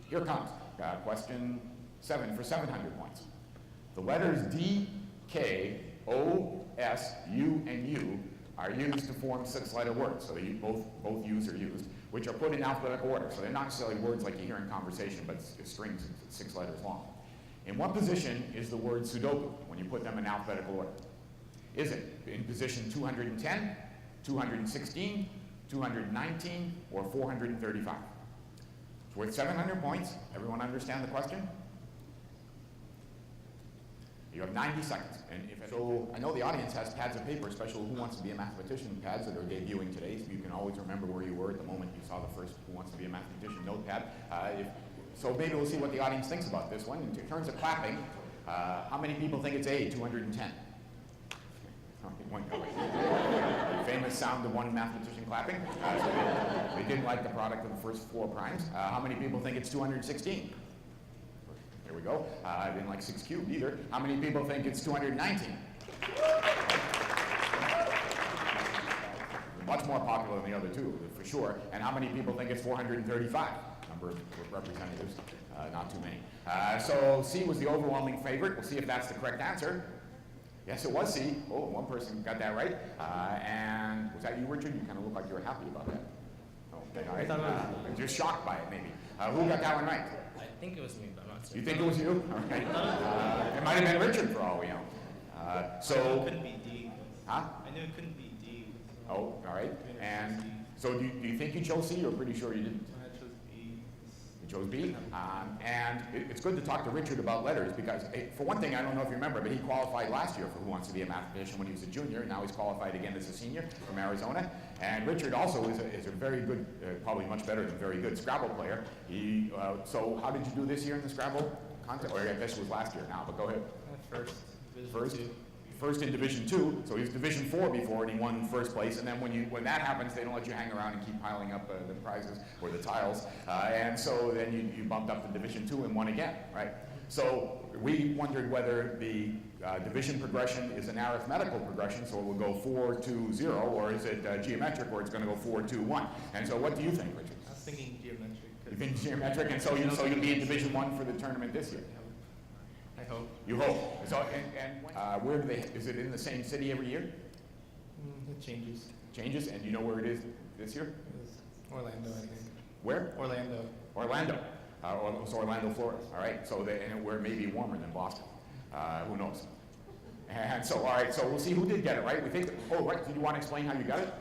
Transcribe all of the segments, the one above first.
Here comes question 7 for 700 points. The letters D, K, O, S, U, and U are used to form 6-letter words. So they both U's are used, which are put in alphabetical order. So they're not necessarily words like you hear in conversation, but it's strings 6 letters long. In what position is the word Sudoku when you put them in alphabetical order? Is it in position 210, 216, 219, or 435? It's worth 700 points. Everyone understand the question? You have 90 seconds. So I know the audience has pads of paper, especially Who Wants to Be a Mathematician pads that are debuting today, so you can always remember where you were at the moment you saw the first Who Wants to Be a Mathematician notepad. So maybe we'll see what the audience thinks about this one. In terms of clapping, how many people think it's A, 210? Famous sound of one mathematician clapping. So they didn't like the product of the first 4 primes. How many people think it's 216? There we go. I didn't like 6 cubed either. How many people think it's 219? Much more popular than the other two, for sure. And how many people think it's 435? Number of representatives, not too many. So C was the overwhelming favorite. We'll see if that's the correct answer. Yes, it was C. Oh, one person got that right. And was that you, Richard? You kind of look like you were happy about that. Okay, all right. Just shocked by it, maybe. Who got that one right? I think it was me, but I'm not certain. You think it was you? Okay. It might have been Richard for all we know. I knew it couldn't be D. Huh? I knew it couldn't be D. Oh, all right. And so do you think you chose C, or pretty sure you didn't? I chose B. You chose B? And it's good to talk to Richard about letters because, for one thing, I don't know if you remember, but he qualified last year for Who Wants to Be a Mathematician when he was a junior, and now he's qualified again as a senior from Arizona. And Richard also is a very good, probably much better than very good Scrabble player. So how did you do this year in the Scrabble contest? Or I guess it was last year now, but go ahead. First in Division 2, so he was Division 4 before, and he won first place. And then when that happens, they don't let you hang around and keep piling up the prizes or the tiles. And so then you bumped up to Division 2 and won again, right? So we wondered whether the division progression is an arithmetical progression, so it will go 4, 2, 0, or is it geometric, or it's going to go 4, 2, 1. And so what do you think, Richard? I was thinking geometric. You think geometric, and so you'll be in Division 1 for the tournament this year? I hope. You hope. So, where do they, is it in the same city every year? It changes. Changes, and you know where it is this year? It's Orlando, I think. Where? Orlando. Orlando. So Orlando, Florida. All right. So where it may be warmer than Boston. Who knows? And so, all right. So we'll see who did get it right. We think. Oh, right. Did you want to explain how you got it?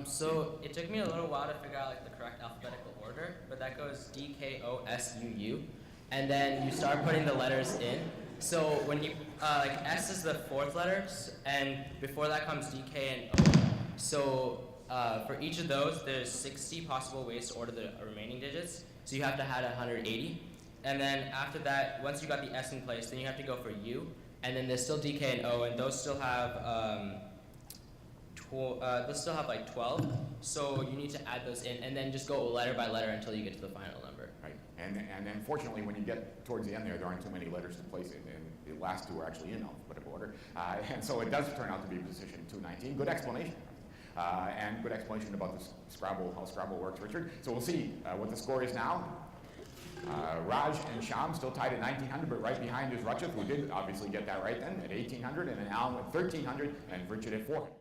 So it took me a little while to figure out like the correct alphabetical order, but that goes D, K, O, S, U, U. And then you start putting the letters in. So when you, like S is the 4th letter, and before that comes D, K, and O. So for each of those, there's 60 possible ways to order the remaining digits. So you have to add 180. And then after that, once you got the S in place, then you have to go for U. And then there's still D, K, and O, and those still have, like 12. So you need to add those in, and then just go letter by letter until you get to the final number. Right. And unfortunately, when you get towards the end there aren't too many letters to place in, and the last 2 are actually in alphabetical order. And so it does turn out to be position 219. Good explanation. And good explanation about the Scrabble, how Scrabble works, Richard. So we'll see what the score is now. Raj and Sham still tied at 1,900, but right behind is Rachit, who did obviously get that right then at 1,800, and then Alan at 1,300, and Richard at 400.